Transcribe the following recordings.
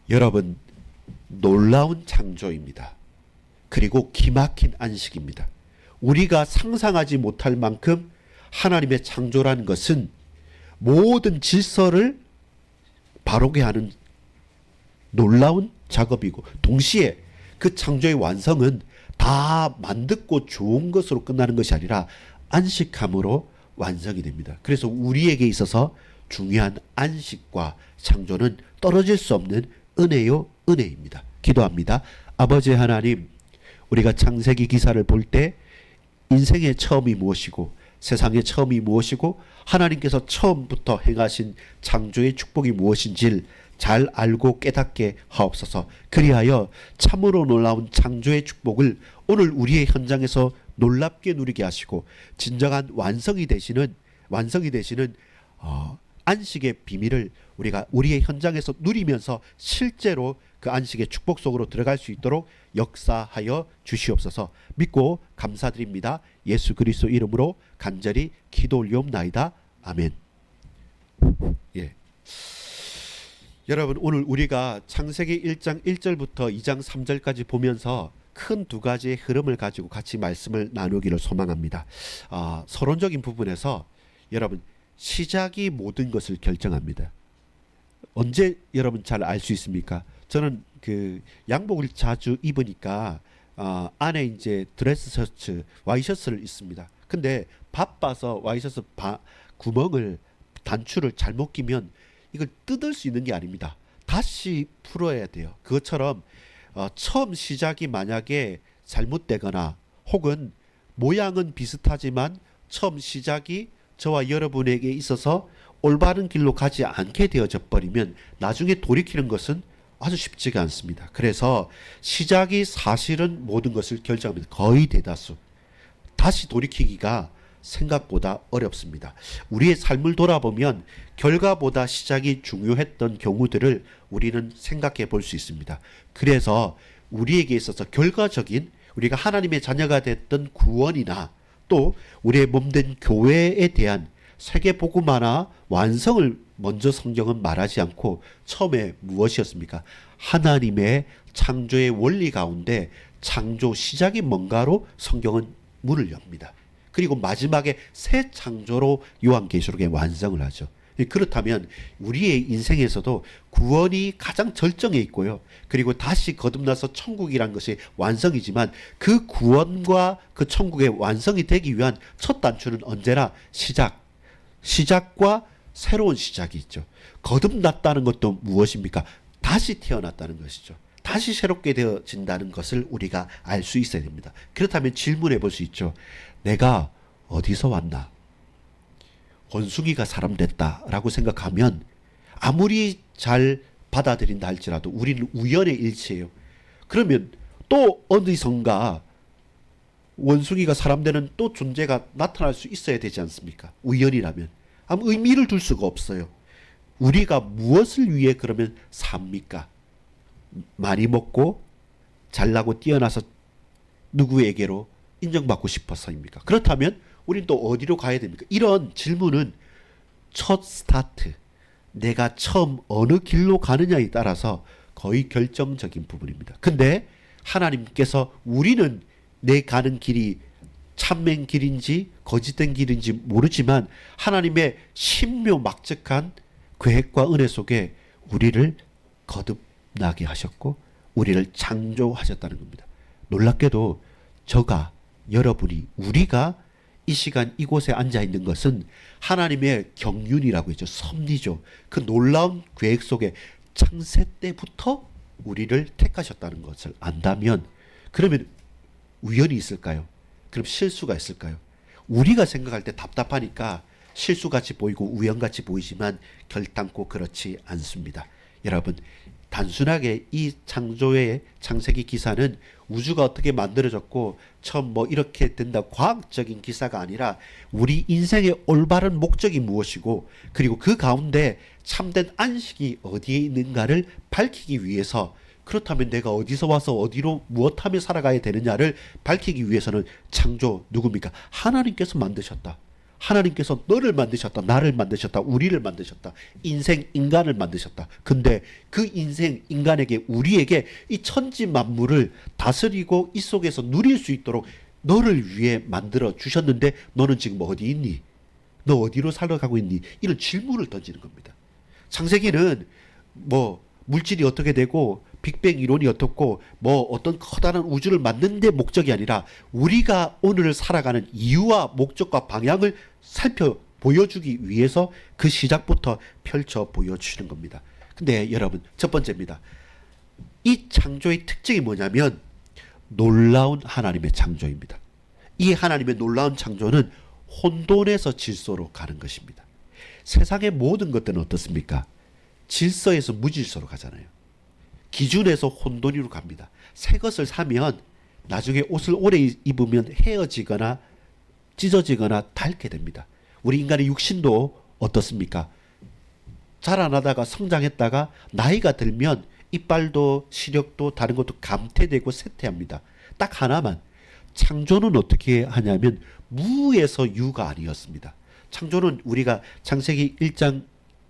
여러분, 놀라운 창조입니다. 그리고 기막힌 안식입니다. 우리가 상상하지 못할 만큼 하나님의 창조라는 것은 모든 질서를 바르게 하는 놀라운 작업이고, 동시에 그 창조의 완성은 다 만듣고 좋은 것으로 끝나는 것이 아니라 안식함으로 완성이 됩니다. 그래서 우리에게 있어서 중요한 안식과 창조는 떨어질 수 없는 은혜요 은혜입니다. 기도합니다. 아버지 하나님, 우리가 창세기 기사를 볼 때 인생의 처음이 무엇이고 세상의 처음이 무엇이고 하나님께서 처음부터 행하신 창조의 축복이 무엇인지를 잘 알고 깨닫게 하옵소서. 그리하여 참으로 놀라운 창조의 축복을 오늘 우리의 현장에서 놀랍게 누리게 하시고, 진정한 완성이 되시는 안식의 비밀을 우리가 우리의 현장에서 누리면서 실제로 그 안식의 축복 속으로 들어갈 수 있도록 역사하여 주시옵소서. 믿고 감사드립니다. 예수 그리스도 이름으로 간절히 기도 올리옵나이다. 아멘. 예. 여러분, 오늘 우리가 창세기 1장 1절부터 2장 3절까지 보면서 큰 두 가지의 흐름을 가지고 같이 말씀을 나누기를 소망합니다. 서론적인 부분에서 여러분, 시작이 모든 것을 결정합니다. 언제 여러분 잘 알 수 있습니까? 저는 그 양복을 자주 입으니까 안에 이제 드레스 셔츠, 와이셔츠를 입습니다. 근데 바빠서 와이셔츠 구멍을 단추를 잘못 끼면 이걸 뜯을 수 있는 게 아닙니다. 다시 풀어야 돼요. 그것처럼 처음 시작이 만약에 잘못되거나 혹은 모양은 비슷하지만 처음 시작이 저와 여러분에게 있어서 올바른 길로 가지 않게 되어져 버리면 나중에 돌이키는 것은 아주 쉽지가 않습니다. 그래서 시작이 사실은 모든 것을 결정합니다. 거의 대다수. 다시 돌이키기가 생각보다 어렵습니다. 우리의 삶을 돌아보면 결과보다 시작이 중요했던 경우들을 우리는 생각해 볼 수 있습니다. 그래서 우리에게 있어서 결과적인, 우리가 하나님의 자녀가 됐던 구원이나 또 우리의 몸된 교회에 대한 세계복음화나 완성을 먼저 성경은 말하지 않고 처음에 무엇이었습니까? 하나님의 창조의 원리 가운데 창조 시작이 뭔가로 성경은 문을 엽니다. 그리고 마지막에 새 창조로 요한계시록에 완성을 하죠. 그렇다면 우리의 인생에서도 구원이 가장 절정에 있고요. 그리고 다시 거듭나서 천국이란 것이 완성이지만 그 구원과 그 천국의 완성이 되기 위한 첫 단추는 언제나 시작과 새로운 시작이 있죠. 거듭났다는 것도 무엇입니까? 다시 태어났다는 것이죠. 다시 새롭게 되어진다는 것을 우리가 알 수 있어야 됩니다. 그렇다면 질문해 볼 수 있죠. 내가 어디서 왔나? 원숭이가 사람 됐다라고 생각하면 아무리 잘 받아들인다 할지라도 우리는 우연의 일치예요. 그러면 또 어디선가 원숭이가 사람 되는 또 존재가 나타날 수 있어야 되지 않습니까? 우연이라면. 아무 의미를 둘 수가 없어요. 우리가 무엇을 위해 그러면 삽니까? 많이 먹고 잘나고 뛰어나서 누구에게로 인정받고 싶어서입니까? 그렇다면 우린 또 어디로 가야 됩니까? 이런 질문은 첫 스타트, 내가 처음 어느 길로 가느냐에 따라서 거의 결정적인 부분입니다. 근데 하나님께서 우리는 내 가는 길이 참된 길인지 거짓된 길인지 모르지만 하나님의 신묘막측한 계획과 은혜 속에 우리를 거듭나게 하셨고 우리를 창조하셨다는 겁니다. 놀랍게도 여러분이, 우리가 이 시간 이곳에 앉아 있는 것은 하나님의 경륜이라고 했죠. 섭리죠. 그 놀라운 계획 속에 창세 때부터 우리를 택하셨다는 것을 안다면, 그러면 우연이 있을까요? 그럼 실수가 있을까요? 우리가 생각할 때 답답하니까 실수같이 보이고 우연같이 보이지만 결단코 그렇지 않습니다. 여러분, 단순하게 이 창조의 창세기 기사는 우주가 어떻게 만들어졌고 처음 이렇게 된다 과학적인 기사가 아니라 우리 인생의 올바른 목적이 무엇이고 그리고 그 가운데 참된 안식이 어디에 있는가를 밝히기 위해서, 그렇다면 내가 어디서 와서 어디로 무엇하며 살아가야 되느냐를 밝히기 위해서는 창조 누굽니까? 하나님께서 만드셨다. 하나님께서 너를 만드셨다. 나를 만드셨다. 우리를 만드셨다. 인간을 만드셨다. 근데 그 인간에게 우리에게 이 천지 만물을 다스리고 이 속에서 누릴 수 있도록 너를 위해 만들어 주셨는데 너는 지금 어디 있니? 너 어디로 살아가고 있니? 이런 질문을 던지는 겁니다. 창세기는 뭐 물질이 어떻게 되고 빅뱅 이론이 어떻고 뭐 어떤 커다란 우주를 만드는 데 목적이 아니라 우리가 오늘 살아가는 이유와 목적과 방향을 보여주기 위해서 그 시작부터 펼쳐 보여주시는 겁니다. 근데 여러분, 첫 번째입니다. 이 창조의 특징이 뭐냐면 놀라운 하나님의 창조입니다. 이 하나님의 놀라운 창조는 혼돈에서 질서로 가는 것입니다. 세상의 모든 것들은 어떻습니까? 질서에서 무질서로 가잖아요. 기준에서 혼돈으로 갑니다. 새 것을 사면 나중에 옷을 오래 입으면 헤어지거나 찢어지거나 닳게 됩니다. 우리 인간의 육신도 어떻습니까? 자라나다가 성장했다가 나이가 들면 이빨도 시력도 다른 것도 감퇴되고 쇠퇴합니다. 딱 하나만, 창조는 어떻게 하냐면 무에서 유가 아니었습니다. 창조는 우리가 창세기 1장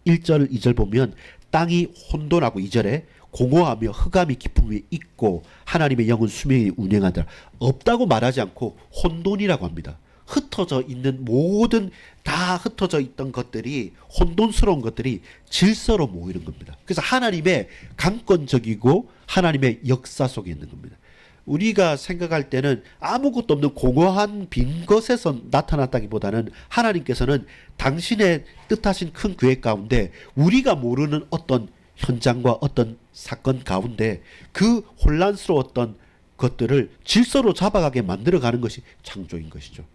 1절 2절 보면 땅이 혼돈하고 2절에 공허하며 흑암이 깊음 위에 있고 하나님의 영은 수명이 운행하더라. 없다고 말하지 않고 혼돈이라고 합니다. 흩어져 있는 모든 다 흩어져 있던 것들이, 혼돈스러운 것들이 질서로 모이는 겁니다. 그래서 하나님의 강권적이고 하나님의 역사 속에 있는 겁니다. 우리가 생각할 때는 아무것도 없는 공허한 빈 것에서 나타났다기보다는 하나님께서는 당신의 뜻하신 큰 계획 가운데 우리가 모르는 어떤 현장과 어떤 사건 가운데 그 혼란스러웠던 것들을 질서로 잡아가게 만들어가는 것이 창조인 것이죠.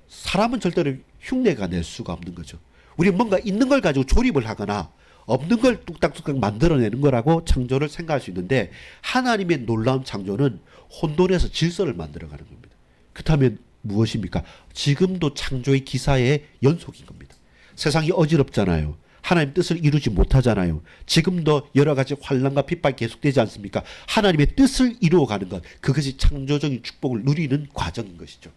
사람은 절대로 흉내가 낼 수가 없는 거죠. 우리 뭔가 있는 걸 가지고 조립을 하거나 없는 걸 뚝딱뚝딱 만들어내는 거라고 창조를 생각할 수 있는데, 하나님의 놀라운 창조는 혼돈에서 질서를 만들어가는 겁니다. 그렇다면 무엇입니까? 지금도 창조의 기사의 연속인 겁니다. 세상이 어지럽잖아요. 하나님 뜻을 이루지 못하잖아요. 지금도 여러 가지 환난과 핍박이 계속되지 않습니까? 하나님의 뜻을 이루어가는 것, 그것이 창조적인 축복을 누리는 과정인 것이죠.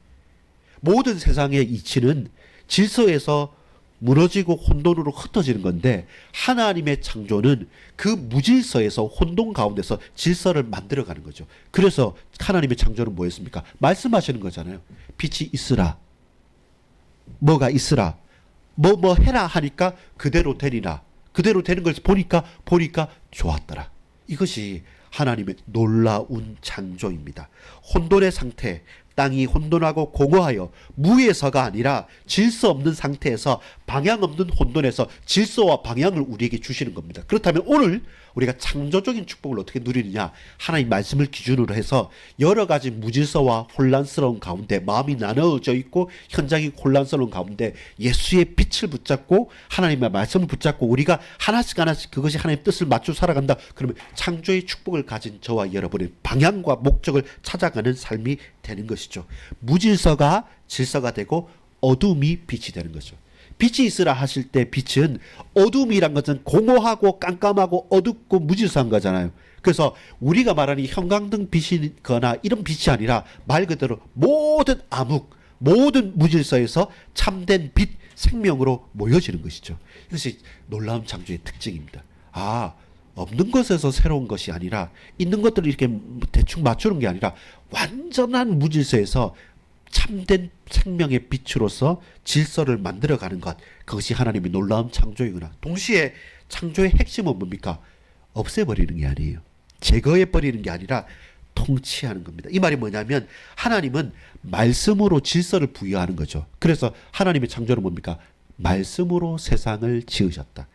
모든 세상의 이치는 질서에서 무너지고 혼돈으로 흩어지는 건데, 하나님의 창조는 그 무질서에서 혼돈 가운데서 질서를 만들어가는 거죠. 그래서 하나님의 창조는 뭐였습니까? 말씀하시는 거잖아요. 빛이 있으라. 뭐가 있으라. 뭐 해라 하니까 그대로 되리라. 그대로 되는 걸 보니까 좋았더라. 이것이 하나님의 놀라운 창조입니다. 혼돈의 상태, 땅이 혼돈하고 공허하여 무에서가 아니라 질서 없는 상태에서, 방향 없는 혼돈에서 질서와 방향을 우리에게 주시는 겁니다. 그렇다면 오늘 우리가 창조적인 축복을 어떻게 누리느냐? 하나님 말씀을 기준으로 해서 여러 가지 무질서와 혼란스러운 가운데, 마음이 나눠져 있고 현장이 혼란스러운 가운데 예수의 빛을 붙잡고 하나님의 말씀을 붙잡고 우리가 하나씩 그것이 하나님의 뜻을 맞춰 살아간다. 그러면 창조의 축복을 가진 저와 여러분의 방향과 목적을 찾아가는 삶이 되는 것이죠. 무질서가 질서가 되고 어둠이 빛이 되는 거죠. 빛이 있으라 하실 때 빛은, 어둠이란 것은 공허하고 깜깜하고 어둡고 무질서한 거잖아요. 그래서 우리가 말하는 형광등 빛이거나 이런 빛이 아니라 말 그대로 모든 암흑, 모든 무질서에서 참된 빛, 생명으로 모여지는 것이죠. 이것이 놀라운 창조의 특징입니다. 없는 것에서 새로운 것이 아니라, 있는 것들을 이렇게 대충 맞추는 게 아니라 완전한 무질서에서 참된 생명의 빛으로서 질서를 만들어가는 것, 그것이 하나님의 놀라운 창조이구나. 동시에 창조의 핵심은 뭡니까? 없애버리는 게 아니에요. 제거해버리는 게 아니라 통치하는 겁니다. 이 말이 뭐냐면 하나님은 말씀으로 질서를 부여하는 거죠. 그래서 하나님의 창조는 뭡니까? 말씀으로 세상을 지으셨다.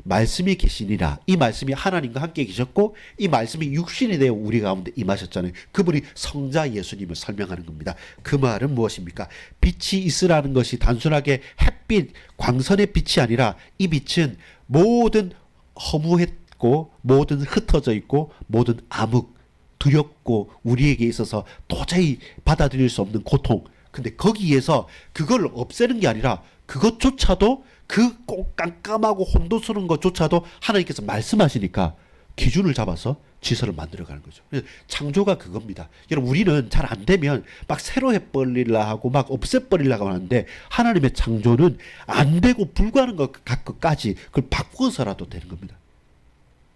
말씀이 계시니라. 이 말씀이 하나님과 함께 계셨고 이 말씀이 육신이 되어 우리 가운데 임하셨잖아요. 그분이 성자 예수님을 설명하는 겁니다. 그 말은 무엇입니까? 빛이 있으라는 것이 단순하게 햇빛, 광선의 빛이 아니라, 이 빛은 모든 허무했고 모든 흩어져 있고 모든 암흑, 두렵고 우리에게 있어서 도저히 받아들일 수 없는 고통, 근데 거기에서 그걸 없애는 게 아니라 그것조차도, 그 꼭 깜깜하고 혼돈스러운 것조차도 하나님께서 말씀하시니까 기준을 잡아서 질서를 만들어가는 거죠. 창조가 그겁니다. 여러분 우리는 잘 안 되면 막 새로 해버리려 하고 막 없애버리려고 하는데 하나님의 창조는 안 되고 불가능한 것까지 그걸 바꾸어서라도 되는 겁니다.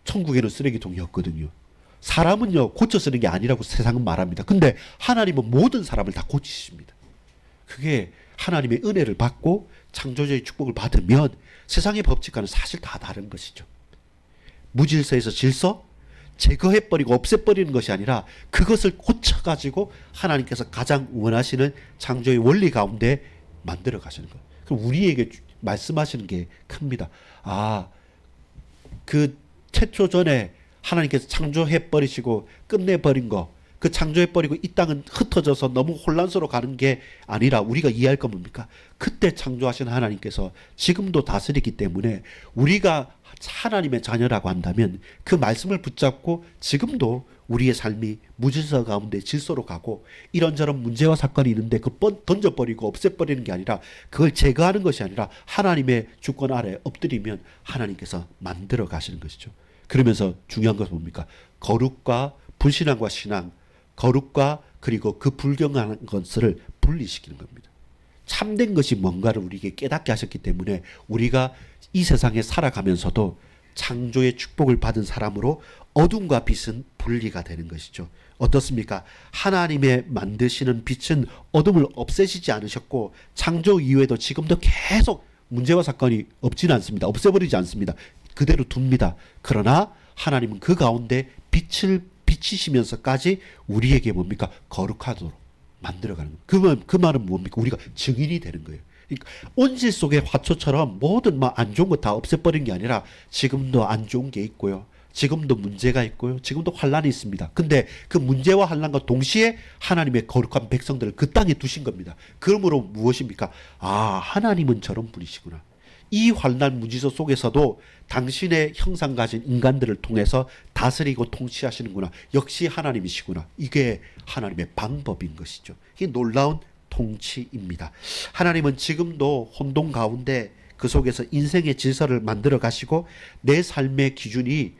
천국에는 쓰레기통이 없거든요. 사람은요 고쳐 쓰는 게 아니라고 세상은 말합니다. 근데 하나님은 모든 사람을 다 고치십니다. 그게 하나님의 은혜를 받고 창조주의 축복을 받으면 세상의 법칙과는 사실 다 다른 것이죠. 무질서에서 질서, 제거해버리고 없애버리는 것이 아니라 그것을 고쳐가지고 하나님께서 가장 원하시는 창조의 원리 가운데 만들어 가시는 것. 그럼 우리에게 말씀하시는 게 큽니다. 아, 그 태초 전에 하나님께서 창조해버리시고 끝내버린 거, 그 창조해버리고 이 땅은 흩어져서 너무 혼란스러워 가는 게 아니라 우리가 이해할 건 뭡니까? 그때 창조하신 하나님께서 지금도 다스리기 때문에 우리가 하나님의 자녀라고 한다면 그 말씀을 붙잡고 지금도 우리의 삶이 무질서 가운데 질서로 가고 이런저런 문제와 사건이 있는데 그 던져버리고 없애버리는 게 아니라 그걸 제거하는 것이 아니라 하나님의 주권 아래 엎드리면 하나님께서 만들어 가시는 것이죠. 그러면서 중요한 것은 뭡니까? 거룩과 불신앙과 신앙, 거룩과 그리고 그 불경한 것을 분리시키는 겁니다. 참된 것이 뭔가를 우리에게 깨닫게 하셨기 때문에 우리가 이 세상에 살아가면서도 창조의 축복을 받은 사람으로 어둠과 빛은 분리가 되는 것이죠. 어떻습니까? 하나님의 만드시는 빛은 어둠을 없애시지 않으셨고 창조 이후에도 지금도 계속 문제와 사건이 없지는 않습니다. 없애버리지 않습니다. 그대로 둡니다. 그러나 하나님은 그 가운데 빛을 비치시면서까지 우리에게 뭡니까? 거룩하도록 만들어가는 거예요. 그 말은 뭡니까? 우리가 증인이 되는 거예요. 그러니까 온실 속의 화초처럼 모든 막 안 좋은 거 다 없애버린 게 아니라 지금도 안 좋은 게 있고요. 지금도 문제가 있고요. 지금도 환란이 있습니다. 근데 그 문제와 환란과 동시에 하나님의 거룩한 백성들을 그 땅에 두신 겁니다. 그러므로 무엇입니까? 아, 하나님은 저런 분이시구나. 이 환난 무지서 속에서도 당신의 형상 가진 인간들을 통해서 다스리고 통치하시는구나. 역시 하나님이시구나. 이게 하나님의 방법인 것이죠. 이게 놀라운 통치입니다. 하나님은 지금도 혼돈 가운데 그 속에서 인생의 질서를 만들어 가시고 내 삶의 기준이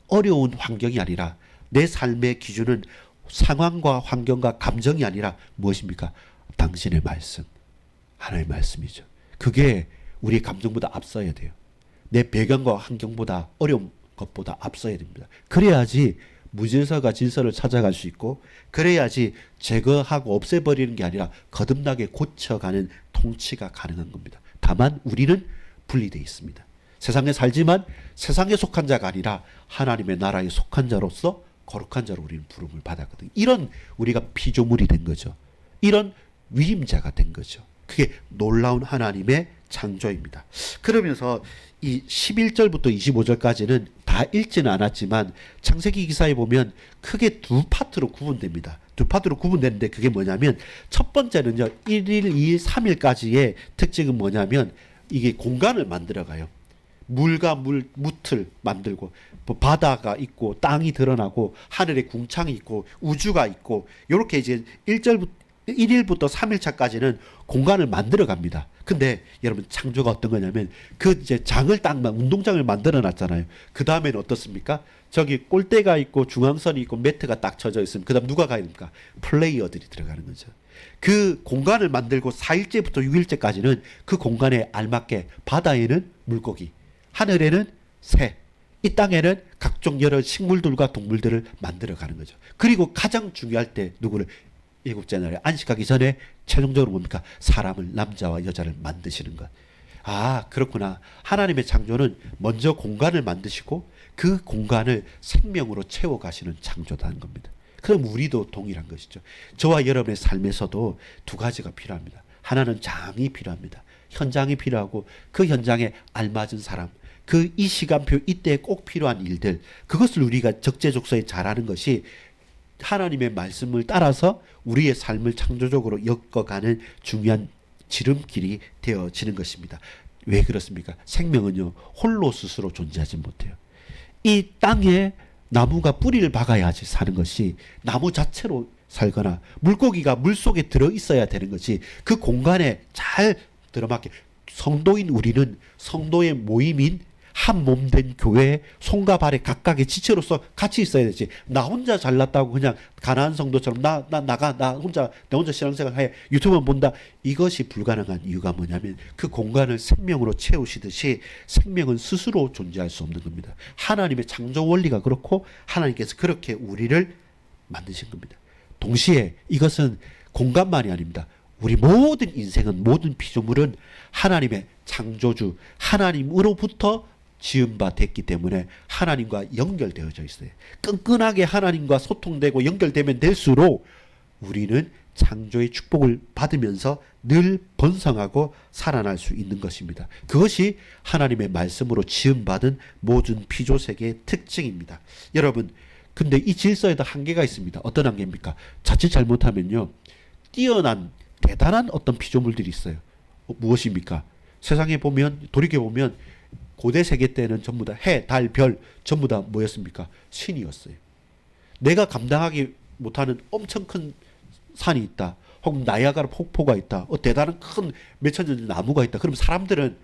어려운 환경이 아니라 내 삶의 기준은 상황과 환경과 감정이 아니라 무엇입니까? 당신의 말씀. 하나님의 말씀이죠. 그게 우리의 감정보다 앞서야 돼요. 내 배경과 환경보다 어려운 것보다 앞서야 됩니다. 그래야지 무질서가 질서를 찾아갈 수 있고 그래야지 제거하고 없애버리는 게 아니라 거듭나게 고쳐가는 통치가 가능한 겁니다. 다만 우리는 분리되어 있습니다. 세상에 살지만 세상에 속한 자가 아니라 하나님의 나라에 속한 자로서 거룩한 자로 우리는 부름을 받았거든요. 이런 우리가 피조물이 된 거죠. 이런 위임자가 된 거죠. 그게 놀라운 하나님의 창조입니다. 그러면서 이 11절부터 25절까지는 다 읽지는 않았지만 창세기 기사에 보면 크게 두 파트로 구분됩니다. 두 파트로 구분되는데 그게 뭐냐면 첫 번째는요. 1일, 2일, 3일까지의 특징은 뭐냐면 이게 공간을 만들어가요. 물과 무틀 만들고 바다가 있고 땅이 드러나고 하늘에 궁창이 있고 우주가 있고 이렇게 이제 1일부터 3일차까지는 공간을 만들어 갑니다. 근데 여러분 창조가 어떤 거냐면 그 이제 장을 딱만 운동장을 만들어 놨잖아요. 그 다음에는 어떻습니까? 저기 골대가 있고 중앙선이 있고 매트가 딱 쳐져 있으면 그다음 누가 가야 됩니까? 플레이어들이 들어가는 거죠. 그 공간을 만들고 4일째부터 6일째까지는 그 공간에 알맞게 바다에는 물고기, 하늘에는 새, 이 땅에는 각종 여러 식물들과 동물들을 만들어 가는 거죠. 그리고 가장 중요할 때 누구를 일곱째 날에 안식하기 전에 최종적으로 뭡니까? 사람을 남자와 여자를 만드시는 것. 아, 그렇구나. 하나님의 창조는 먼저 공간을 만드시고 그 공간을 생명으로 채워가시는 창조다는 겁니다. 그럼 우리도 동일한 것이죠. 저와 여러분의 삶에서도 두 가지가 필요합니다. 하나는 장이 필요합니다. 현장이 필요하고 그 현장에 알맞은 사람, 그 이 시간표 이때 꼭 필요한 일들, 그것을 우리가 적재적소에 잘하는 것이 하나님의 말씀을 따라서 우리의 삶을 창조적으로 엮어가는 중요한 지름길이 되어지는 것입니다. 왜 그렇습니까? 생명은요 홀로 스스로 존재하지 못해요. 이 땅에 나무가 뿌리를 박아야지 사는 것이 나무 자체로 살거나 물고기가 물속에 들어있어야 되는 것이 그 공간에 잘 들어맞게 성도인 우리는 성도의 모임인 한 몸 된 교회에 손과 발에 각각의 지체로서 같이 있어야 되지. 나 혼자 잘났다고 그냥 가나안 성도처럼 나 혼자 신앙생활 해 유튜브만 본다. 이것이 불가능한 이유가 뭐냐면 그 공간을 생명으로 채우시듯이 생명은 스스로 존재할 수 없는 겁니다. 하나님의 창조 원리가 그렇고 하나님께서 그렇게 우리를 만드신 겁니다. 동시에 이것은 공간만이 아닙니다. 우리 모든 인생은 모든 피조물은 하나님의 창조주 하나님으로부터 지은 바 됐기 때문에 하나님과 연결되어져 있어요. 끈끈하게 하나님과 소통되고 연결되면 될수록 우리는 창조의 축복을 받으면서 늘 번성하고 살아날 수 있는 것입니다. 그것이 하나님의 말씀으로 지음받은 모든 피조세계의 특징입니다. 여러분, 근데 이 질서에도 한계가 있습니다. 어떤 한계입니까? 자칫 잘못하면요, 뛰어난 대단한 어떤 피조물들이 있어요. 무엇입니까? 세상에 보면, 돌이켜보면 고대 세계 때는 전부 다 해, 달, 별 전부 다 뭐였습니까? 신이었어요. 내가 감당하기 못하는 엄청 큰 산이 있다. 혹은 나이아가라 폭포가 있다. 대단한 큰 몇천 년 나무가 있다. 그러면 사람들은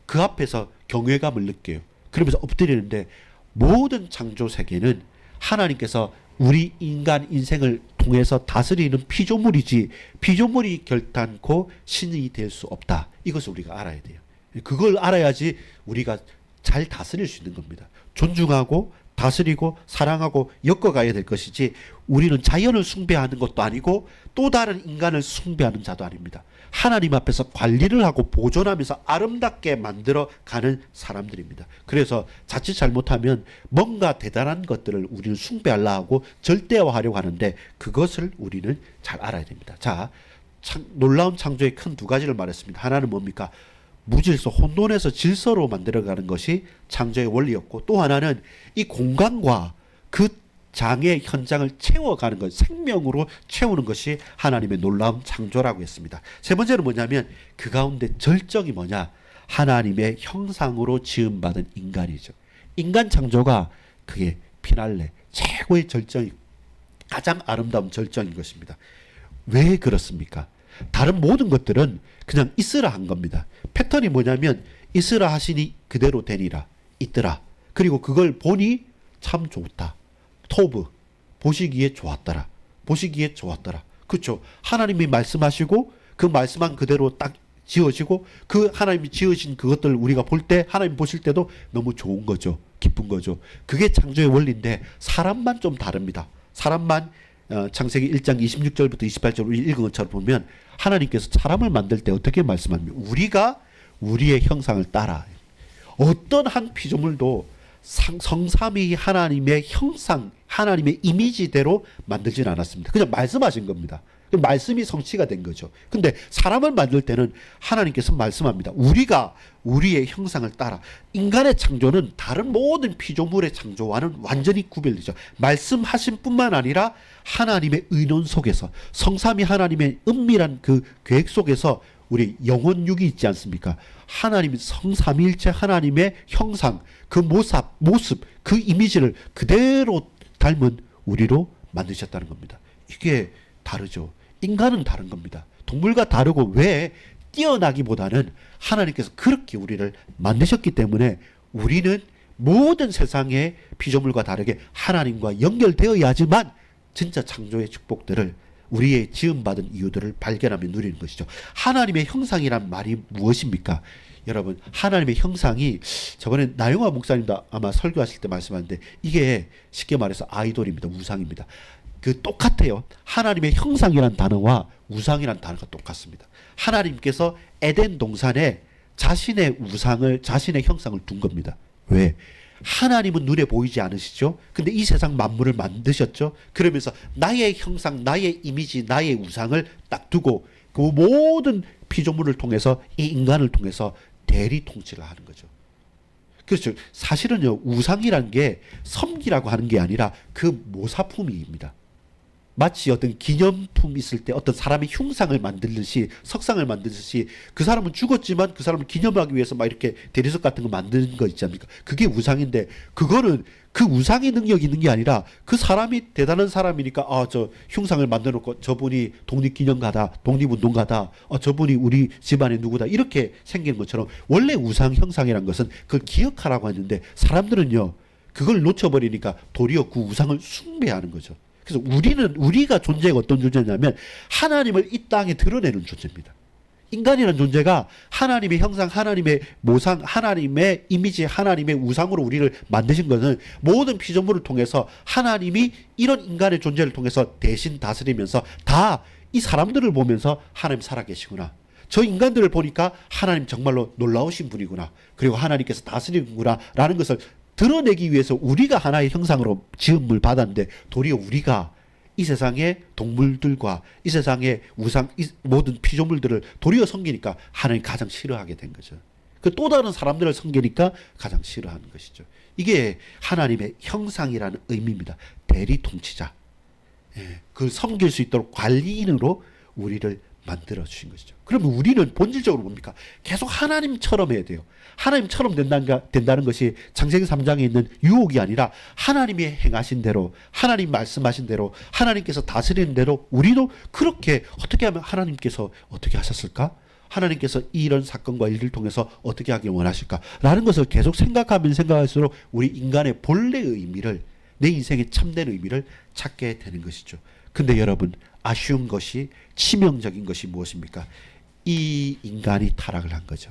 그 앞에서 경외감을 느껴요. 그러면서 엎드리는데 모든 창조 세계는 하나님께서 우리 인간 인생을 통해서 다스리는 피조물이지 피조물이 결단코 신이 될 수 없다. 이것을 우리가 알아야 돼요. 그걸 알아야지 우리가 잘 다스릴 수 있는 겁니다. 존중하고 다스리고 사랑하고 엮어가야 될 것이지 우리는 자연을 숭배하는 것도 아니고 또 다른 인간을 숭배하는 자도 아닙니다. 하나님 앞에서 관리를 하고 보존하면서 아름답게 만들어가는 사람들입니다. 그래서 자칫 잘못하면 뭔가 대단한 것들을 우리는 숭배하려고 하고 절대화하려고 하는데 그것을 우리는 잘 알아야 됩니다. 자, 놀라운 창조의 큰 두 가지를 말했습니다. 하나는 뭡니까? 무질서, 혼돈에서 질서로 만들어가는 것이 창조의 원리였고 또 하나는 이 공간과 그 장의 현장을 채워가는 것, 생명으로 채우는 것이 하나님의 놀라운 창조라고 했습니다. 세 번째는 뭐냐면 그 가운데 절정이 뭐냐? 하나님의 형상으로 지음받은 인간이죠. 인간 창조가 그게 피날레, 최고의 절정이 가장 아름다운 절정인 것입니다. 왜 그렇습니까? 다른 모든 것들은 그냥 있으라 한 겁니다. 패턴이 뭐냐면 있으라 하시니 그대로 되니라, 있더라. 그리고 그걸 보니 참 좋다. 토브, 보시기에 좋았더라. 보시기에 좋았더라. 그렇죠. 하나님이 말씀하시고 그 말씀한 그대로 딱 지어지고 그 하나님이 지으신 그것들 우리가 볼 때 하나님 보실 때도 너무 좋은 거죠. 기쁜 거죠. 그게 창조의 원리인데 사람만 좀 다릅니다. 사람만 창세기 1장 26절부터 28절 우리 읽은 것처럼 보면 하나님께서 사람을 만들 때 어떻게 말씀합니까? 우리가 우리의 형상을 따라 어떤 한 피조물도 성삼위 하나님의 형상, 하나님의 이미지대로 만들진 않았습니다. 그냥 말씀하신 겁니다. 말씀이 성취가 된 거죠. 근데 사람을 만들 때는 하나님께서 말씀합니다. 우리가 우리의 형상을 따라. 인간의 창조는 다른 모든 피조물의 창조와는 완전히 구별되죠. 말씀하신 뿐만 아니라 하나님의 의논 속에서 성삼위 하나님의 은밀한 그 계획 속에서 우리 영혼육이 있지 않습니까? 하나님 성삼위일체 하나님의 형상, 그 모습, 그 이미지를 그대로 닮은 우리로 만드셨다는 겁니다. 이게 다르죠. 인간은 다른 겁니다. 동물과 다르고 왜 뛰어나기보다는 하나님께서 그렇게 우리를 만드셨기 때문에 우리는 모든 세상의 피조물과 다르게 하나님과 연결되어야지만 진짜 창조의 축복들을 우리의 지음받은 이유들을 발견하며 누리는 것이죠. 하나님의 형상이란 말이 무엇입니까? 여러분, 하나님의 형상이 저번에 나영화 목사님도 아마 설교하실 때 말씀하는데 이게 쉽게 말해서 아이돌입니다. 우상입니다. 그 똑같아요. 하나님의 형상이란 단어와 우상이란 단어가 똑같습니다. 하나님께서 에덴 동산에 자신의 우상을, 자신의 형상을 둔 겁니다. 왜? 하나님은 눈에 보이지 않으시죠? 근데 이 세상 만물을 만드셨죠? 그러면서 나의 형상, 나의 이미지, 나의 우상을 딱 두고 그 모든 피조물을 통해서 이 인간을 통해서 대리 통치를 하는 거죠. 그렇죠. 사실은요, 우상이란 게 섬기라고 하는 게 아니라 그 모사품입니다. 마치 어떤 기념품 있을 때 어떤 사람의 흉상을 만들듯이 석상을 만들듯이 그 사람은 죽었지만 그 사람을 기념하기 위해서 막 이렇게 대리석 같은 거 만드는 거 있지 않습니까? 그게 우상인데 그거는 그 우상의 능력이 있는 게 아니라 그 사람이 대단한 사람이니까 저 흉상을 만들어 놓고 저분이 독립기념가다, 독립운동가다, 저분이 우리 집안의 누구다 이렇게 생기는 것처럼 원래 우상 형상이란 것은 그걸 기억하라고 했는데 사람들은요 그걸 놓쳐버리니까 도리어 그 우상을 숭배하는 거죠. 그래서 우리가 존재가 어떤 존재냐면 하나님을 이 땅에 드러내는 존재입니다. 인간이라는 존재가 하나님의 형상, 하나님의 모상, 하나님의 이미지, 하나님의 우상으로 우리를 만드신 것은 모든 피조물을 통해서 하나님이 이런 인간의 존재를 통해서 대신 다스리면서 다 이 사람들을 보면서 하나님 살아계시구나. 저 인간들을 보니까 하나님 정말로 놀라우신 분이구나. 그리고 하나님께서 다스리는구나 라는 것을 드러내기 위해서 우리가 하나의 형상으로 지음을 받았는데 도리어 우리가 이 세상의 동물들과 이 세상의 우상, 이 모든 피조물들을 도리어 섬기니까 하나님 가장 싫어하게 된 거죠. 그 또 다른 사람들을 섬기니까 가장 싫어하는 것이죠. 이게 하나님의 형상이라는 의미입니다. 대리 통치자. 그걸 섬길 수 있도록 관리인으로 우리를 만들어 주신 것이죠. 그러면 우리는 본질적으로 뭡니까? 계속 하나님처럼 해야 돼요. 하나님처럼 된다는 것이 창세기 3장에 있는 유혹이 아니라 하나님이 행하신 대로, 하나님 말씀하신 대로, 하나님께서 다스리는 대로 우리도 그렇게 어떻게 하면 하나님께서 어떻게 하셨을까? 하나님께서 이런 사건과 일을 통해서 어떻게 하길 원하실까? 라는 것을 계속 생각하면 생각할수록 우리 인간의 본래의 의미를, 내 인생의 참된 의미를 찾게 되는 것이죠. 근데 여러분, 아쉬운 것이, 치명적인 것이 무엇입니까? 이 인간이 타락을 한 거죠.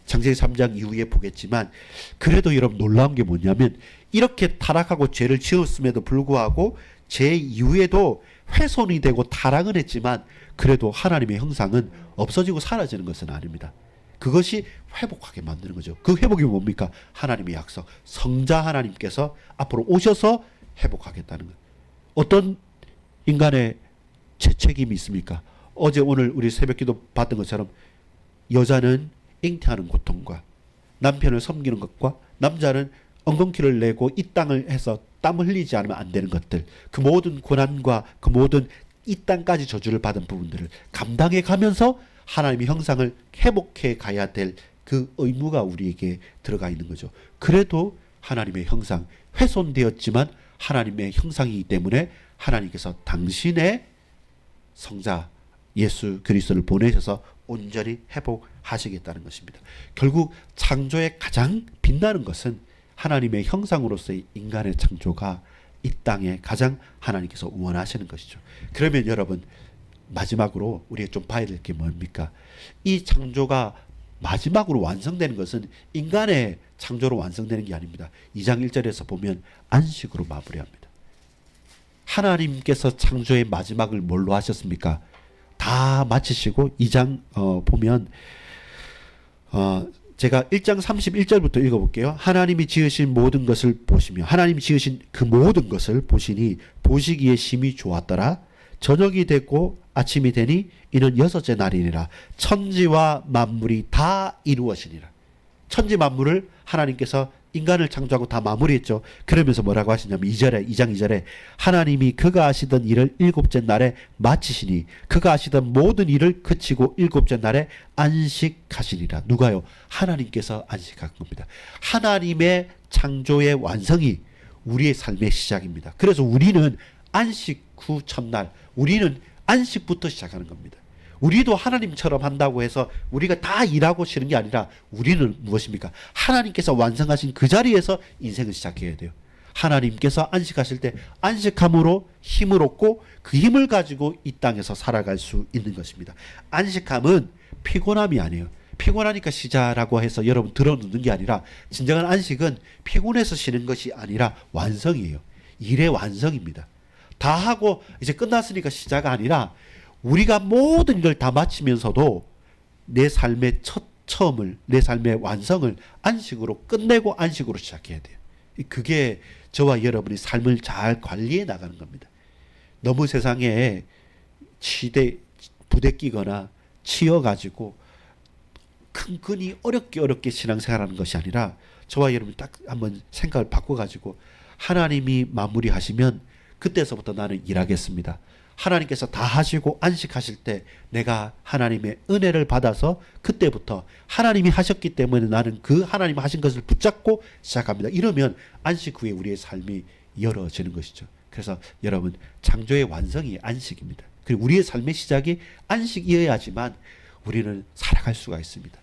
창세기 3장 이후에 보겠지만 그래도 여러분 놀라운 게 뭐냐면 이렇게 타락하고 죄를 지었음에도 불구하고 죄 이후에도 훼손이 되고 타락은 했지만 그래도 하나님의 형상은 없어지고 사라지는 것은 아닙니다. 그것이 회복하게 만드는 거죠. 그 회복이 뭡니까? 하나님의 약속. 성자 하나님께서 앞으로 오셔서 회복하겠다는 것. 어떤 인간의 죄책임이 있습니까? 어제 오늘 우리 새벽기도 봤던 것처럼 여자는 잉태하는 고통과 남편을 섬기는 것과 남자는 엉겅퀴를 내고 이 땅을 해서 땀을 흘리지 않으면 안 되는 것들, 그 모든 고난과 그 모든 이 땅까지 저주를 받은 부분들을 감당해 가면서 하나님의 형상을 회복해 가야 될 그 의무가 우리에게 들어가 있는 거죠. 그래도 하나님의 형상, 훼손되었지만 하나님의 형상이기 때문에 하나님께서 당신의 성자 예수 그리스도를 보내셔서 온전히 회복하시겠다는 것입니다. 결국 창조의 가장 빛나는 것은 하나님의 형상으로서의 인간의 창조가 이 땅에 가장 하나님께서 원하시는 것이죠. 그러면 여러분 마지막으로 우리가 좀 봐야 될 게 뭡니까? 이 창조가 마지막으로 완성되는 것은 인간의 창조로 완성되는 게 아닙니다. 2장 1절에서 보면 안식으로 마무리합니다. 하나님께서 창조의 마지막을 뭘로 하셨습니까? 다 마치시고 2장 보면 제가 1장 31절부터 읽어볼게요. 하나님이 지으신 모든 것을 보시며 하나님이 지으신 그 모든 것을 보시니 보시기에 심히 좋았더라. 저녁이 됐고 아침이 되니 이는 여섯째 날이니라. 천지와 만물이 다 이루어지니라. 천지 만물을 하나님께서 인간을 창조하고 다 마무리했죠. 그러면서 뭐라고 하시냐면 2장 2절에 하나님이 그가 하시던 일을 일곱째 날에 마치시니 그가 하시던 모든 일을 그치고 일곱째 날에 안식하시니라. 누가요? 하나님께서 안식한 겁니다. 하나님의 창조의 완성이 우리의 삶의 시작입니다. 그래서 우리는 안식 후 첫날, 우리는 안식부터 시작하는 겁니다. 우리도 하나님처럼 한다고 해서 우리가 다 일하고 쉬는 게 아니라 우리는 무엇입니까? 하나님께서 완성하신 그 자리에서 인생을 시작해야 돼요. 하나님께서 안식하실 때 안식함으로 힘을 얻고 그 힘을 가지고 이 땅에서 살아갈 수 있는 것입니다. 안식함은 피곤함이 아니에요. 피곤하니까 쉬자라고 해서 여러분 들어놓는 게 아니라 진정한 안식은 피곤해서 쉬는 것이 아니라 완성이에요. 일의 완성입니다. 다 하고 이제 끝났으니까 쉬자가 아니라 우리가 모든 일을 다 마치면서도 내 삶의 처음을, 내 삶의 완성을 안식으로 끝내고 안식으로 시작해야 돼요. 그게 저와 여러분이 삶을 잘 관리해 나가는 겁니다. 너무 세상에 부대끼거나 치여가지고 큰근히 어렵게 신앙생활하는 것이 아니라 저와 여러분이 딱 한번 생각을 바꿔가지고 하나님이 마무리하시면 그때서부터 나는 일하겠습니다. 하나님께서 다 하시고 안식하실 때 내가 하나님의 은혜를 받아서 그때부터 하나님이 하셨기 때문에 나는 그 하나님 하신 것을 붙잡고 시작합니다. 이러면 안식 후에 우리의 삶이 열어지는 것이죠. 그래서 여러분, 창조의 완성이 안식입니다. 그리고 우리의 삶의 시작이 안식이어야지만 우리는 살아갈 수가 있습니다.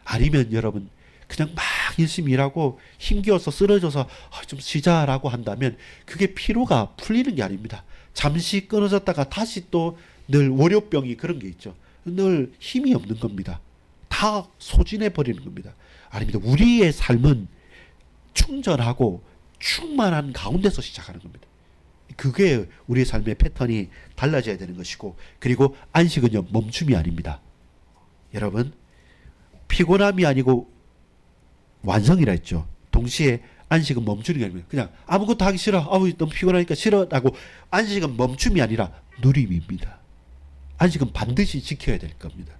아니면 여러분, 그냥 막 열심히 일하고 힘겨워서 쓰러져서 좀 쉬자라고 한다면 그게 피로가 풀리는 게 아닙니다. 잠시 끊어졌다가 다시 또 늘 월요병이 그런 게 있죠. 늘 힘이 없는 겁니다. 다 소진해 버리는 겁니다. 아닙니다. 우리의 삶은 충전하고 충만한 가운데서 시작하는 겁니다. 그게 우리의 삶의 패턴이 달라져야 되는 것이고, 그리고 안식은요, 멈춤이 아닙니다. 여러분, 피곤함이 아니고 완성이라 했죠. 동시에 안식은 멈추는 게 아닙니다. 그냥 아무것도 하기 싫어, 너무 피곤하니까 싫어라고. 안식은 멈춤이 아니라 누림입니다. 안식은 반드시 지켜야 될 겁니다.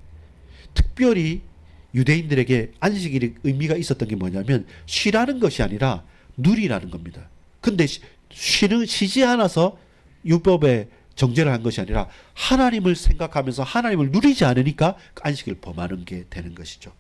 특별히 유대인들에게 안식일의 의미가 있었던 게 뭐냐면 쉬라는 것이 아니라 누리라는 겁니다. 근데 쉬지 않아서 율법에 정죄를 한 것이 아니라 하나님을 생각하면서 하나님을 누리지 않으니까 안식을 범하는 게 되는 것이죠.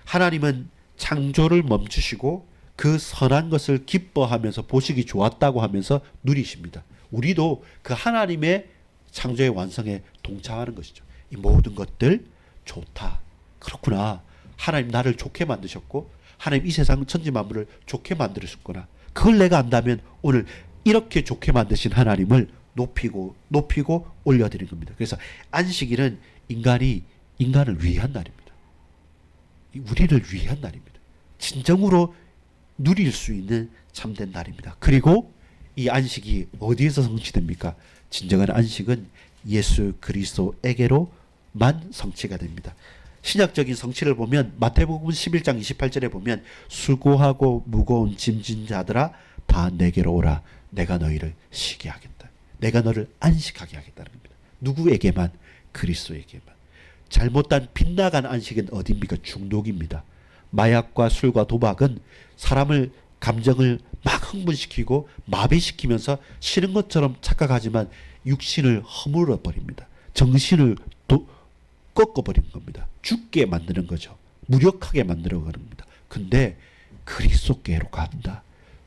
하나님은 창조를 멈추시고 그 선한 것을 기뻐하면서 보시기 좋았다고 하면서 누리십니다. 우리도 그 하나님의 창조의 완성에 동참하는 것이죠. 이 모든 것들 좋다. 그렇구나. 하나님 나를 좋게 만드셨고 하나님 이 세상 천지 만물을 좋게 만들으셨구나. 그걸 내가 안다면 오늘 이렇게 좋게 만드신 하나님을 높이고 올려드리는 겁니다. 그래서 안식일은 인간을 위한 날입니다. 우리를 위한 날입니다. 진정으로 누릴 수 있는 참된 날입니다. 그리고 이 안식이 어디에서 성취됩니까? 진정한 안식은 예수 그리스도에게로만 성취가 됩니다. 신약적인 성취를 보면 마태복음 11장 28절에 보면 수고하고 무거운 짐진 자들아 다 내게로 오라. 내가 너희를 쉬게 하겠다. 내가 너를 안식하게 하겠다는 겁니다. 누구에게만? 그리스도에게만. 잘못된 빗나간 안식은 어디입니까? 중독입니다. 마약과 술과 도박은 사람을 감정을 막 흥분시키고 마비시키면서 싫은 것처럼 착각하지만 육신을 허물어 버립니다. 정신을 꺾어버리는 겁니다. 죽게 만드는 거죠. 무력하게 만들어가는 겁니다. 근데 그리스도께로 간다.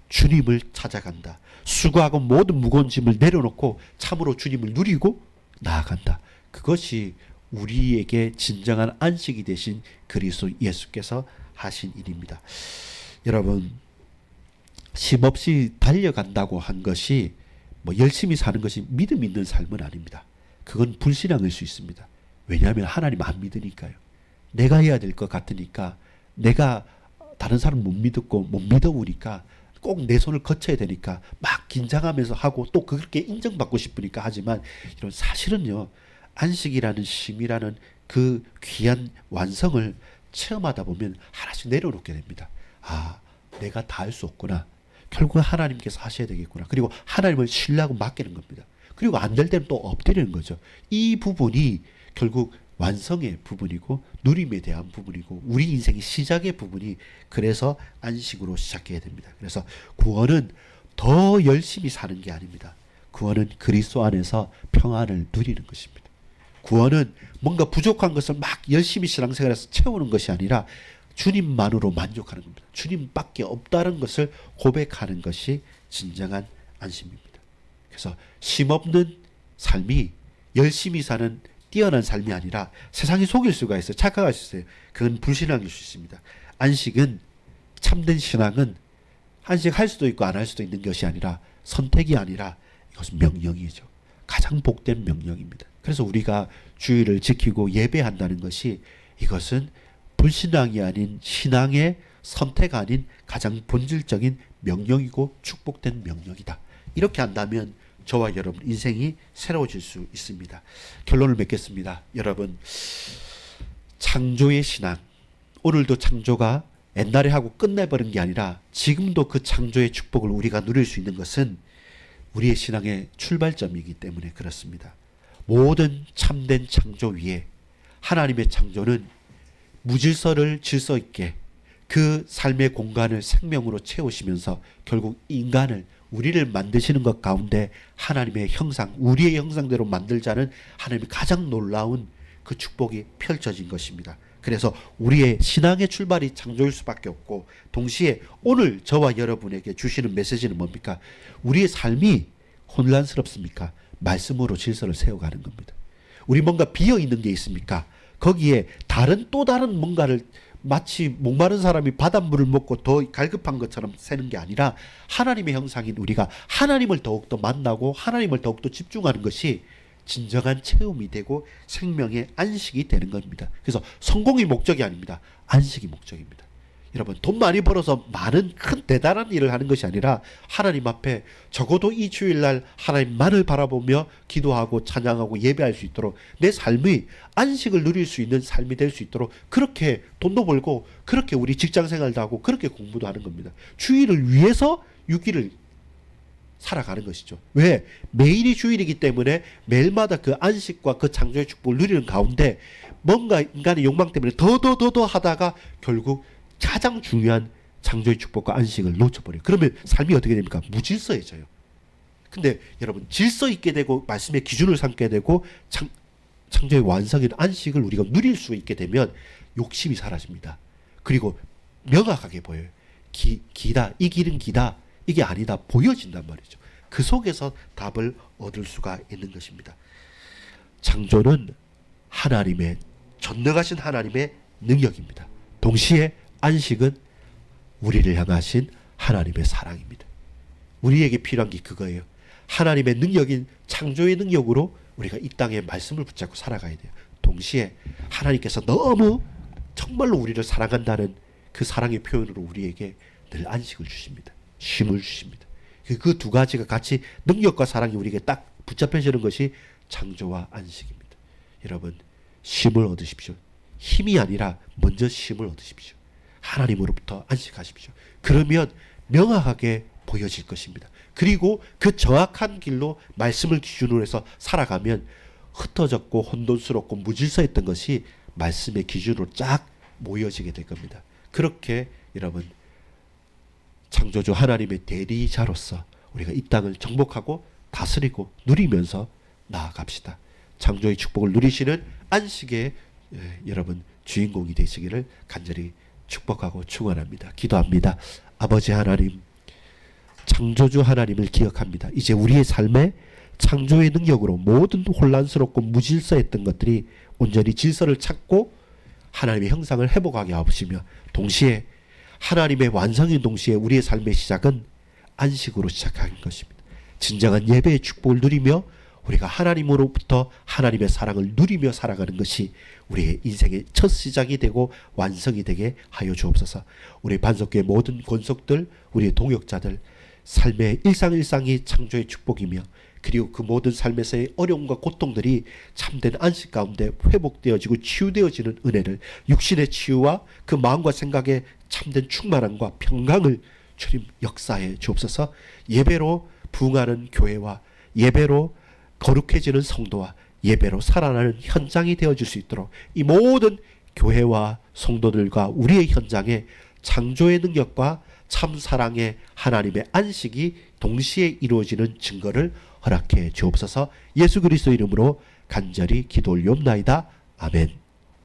주님을 찾아간다. 수고하고 모든 무거운 짐을 내려놓고 참으로 주님을 누리고 나아간다. 그것이 우리에게 진정한 안식이 되신 그리스도 예수께서 하신 일입니다. 여러분, 쉼없이 달려간다고 한 것이 열심히 사는 것이 믿음 있는 삶은 아닙니다. 그건 불신앙일 수 있습니다. 왜냐하면 하나님 안 믿으니까요. 내가 해야 될 것 같으니까, 내가 다른 사람 못 믿고 못 믿어보니까 꼭 내 손을 거쳐야 되니까 막 긴장하면서 하고 또 그렇게 인정받고 싶으니까 하지만, 이런 사실은요, 안식이라는 쉼이라는 그 귀한 완성을 체험하다 보면 하나씩 내려놓게 됩니다. 내가 다 할 수 없구나. 결국 하나님께서 하셔야 되겠구나. 그리고 하나님을 신뢰하고 맡기는 겁니다. 그리고 안 될 때는 또 엎드리는 거죠. 이 부분이 결국 완성의 부분이고 누림에 대한 부분이고 우리 인생의 시작의 부분이, 그래서 안식으로 시작해야 됩니다. 그래서 구원은 더 열심히 사는 게 아닙니다. 구원은 그리스도 안에서 평안을 누리는 것입니다. 구원은 뭔가 부족한 것을 막 열심히 신앙생활에서 채우는 것이 아니라 주님만으로 만족하는 겁니다. 주님밖에 없다는 것을 고백하는 것이 진정한 안식입니다. 그래서 쉼없는 삶이 열심히 사는 뛰어난 삶이 아니라 세상이 속일 수가 있어요. 착각할 수 있어요. 그건 불신앙일 수 있습니다. 안식은, 참된 신앙은 안식할 수도 있고 안 할 수도 있는 것이 아니라, 선택이 아니라 이것은 명령이죠. 가장 복된 명령입니다. 그래서 우리가 주의를 지키고 예배한다는 것이, 이것은 불신앙이 아닌 신앙의 선택 아닌 가장 본질적인 명령이고 축복된 명령이다. 이렇게 한다면 저와 여러분 인생이 새로워질 수 있습니다. 결론을 맺겠습니다. 여러분, 창조의 신앙, 오늘도 창조가 옛날에 하고 끝내버린 게 아니라 지금도 그 창조의 축복을 우리가 누릴 수 있는 것은 우리의 신앙의 출발점이기 때문에 그렇습니다. 모든 참된 창조 위에 하나님의 창조는 무질서를 질서 있게 그 삶의 공간을 생명으로 채우시면서 결국 인간을 우리를 만드시는 것 가운데 하나님의 형상, 우리의 형상대로 만들자는 하나님의 가장 놀라운 그 축복이 펼쳐진 것입니다. 그래서 우리의 신앙의 출발이 창조일 수밖에 없고, 동시에 오늘 저와 여러분에게 주시는 메시지는 뭡니까? 우리의 삶이 혼란스럽습니까? 말씀으로 질서를 세워가는 겁니다. 우리 뭔가 비어있는 게 있습니까? 거기에 또 다른 뭔가를, 마치 목마른 사람이 바닷물을 먹고 더 갈급한 것처럼 새는 게 아니라 하나님의 형상인 우리가 하나님을 더욱더 만나고 하나님을 더욱더 집중하는 것이 진정한 체험이 되고 생명의 안식이 되는 겁니다. 그래서 성공이 목적이 아닙니다. 안식이 목적입니다. 여러분, 돈 많이 벌어서 많은 큰 대단한 일을 하는 것이 아니라 하나님 앞에 적어도 이 주일날 하나님만을 바라보며 기도하고 찬양하고 예배할 수 있도록, 내 삶이 안식을 누릴 수 있는 삶이 될 수 있도록 그렇게 돈도 벌고 그렇게 우리 직장생활도 하고 그렇게 공부도 하는 겁니다. 주일을 위해서 6일을 살아가는 것이죠. 왜? 매일이 주일이기 때문에 매일마다 그 안식과 그 창조의 축복을 누리는 가운데 뭔가 인간의 욕망 때문에 더 하다가 결국 가장 중요한 창조의 축복과 안식을 놓쳐버려요. 그러면 삶이 어떻게 됩니까? 무질서해져요. 근데 여러분, 질서 있게 되고 말씀의 기준을 삼게 되고 창조의 완성인 안식을 우리가 누릴 수 있게 되면 욕심이 사라집니다. 그리고 명확하게 보여요. 기다, 이 길은 기다, 이게 아니다 보여진단 말이죠. 그 속에서 답을 얻을 수가 있는 것입니다. 창조는 하나님의, 전능하신 하나님의 능력입니다. 동시에 안식은 우리를 향하신 하나님의 사랑입니다. 우리에게 필요한 게 그거예요. 하나님의 능력인 창조의 능력으로 우리가 이 땅에 말씀을 붙잡고 살아가야 돼요. 동시에 하나님께서 너무 정말로 우리를 사랑한다는 그 사랑의 표현으로 우리에게 늘 안식을 주십니다. 쉼을 주십니다. 그 두 가지가 같이, 능력과 사랑이 우리에게 딱 붙잡혀지는 것이 창조와 안식입니다. 여러분, 쉼을 얻으십시오. 힘이 아니라 먼저 쉼을 얻으십시오. 하나님으로부터 안식하십시오. 그러면 명확하게 보여질 것입니다. 그리고 그 정확한 길로 말씀을 기준으로 해서 살아가면 흩어졌고 혼돈스럽고 무질서했던 것이 말씀의 기준으로 쫙 모여지게 될 겁니다. 그렇게 여러분, 창조주 하나님의 대리자로서 우리가 이 땅을 정복하고 다스리고 누리면서 나아갑시다. 창조의 축복을 누리시는 안식의 여러분 주인공이 되시기를 간절히 축복하고 축원합니다. 기도합니다. 아버지 하나님, 창조주 하나님을 기억합니다. 이제 우리의 삶에 창조의 능력으로 모든 혼란스럽고 무질서했던 것들이 온전히 질서를 찾고 하나님의 형상을 회복하게 하시며, 동시에 하나님의 완성인 동시에 우리의 삶의 시작은 안식으로 시작하는 것입니다. 진정한 예배의 축복을 누리며 우리가 하나님으로부터 하나님의 사랑을 누리며 살아가는 것이 우리의 인생의 첫 시작이 되고 완성이 되게 하여 주옵소서. 우리 반석교회 모든 권속들, 우리의 동역자들, 삶의 일상이 창조의 축복이며, 그리고 그 모든 삶에서의 어려움과 고통들이 참된 안식 가운데 회복되어지고 치유되어지는 은혜를, 육신의 치유와 그 마음과 생각의 참된 충만함과 평강을 주님 역사해 주옵소서. 예배로 부흥하는 교회와 예배로 거룩해지는 성도와 예배로 살아나는 현장이 되어질 수 있도록 이 모든 교회와 성도들과 우리의 현장에 창조의 능력과 참 사랑의 하나님의 안식이 동시에 이루어지는 증거를 허락해 주옵소서. 예수 그리스도 이름으로 간절히 기도 올리옵나이다. 아멘.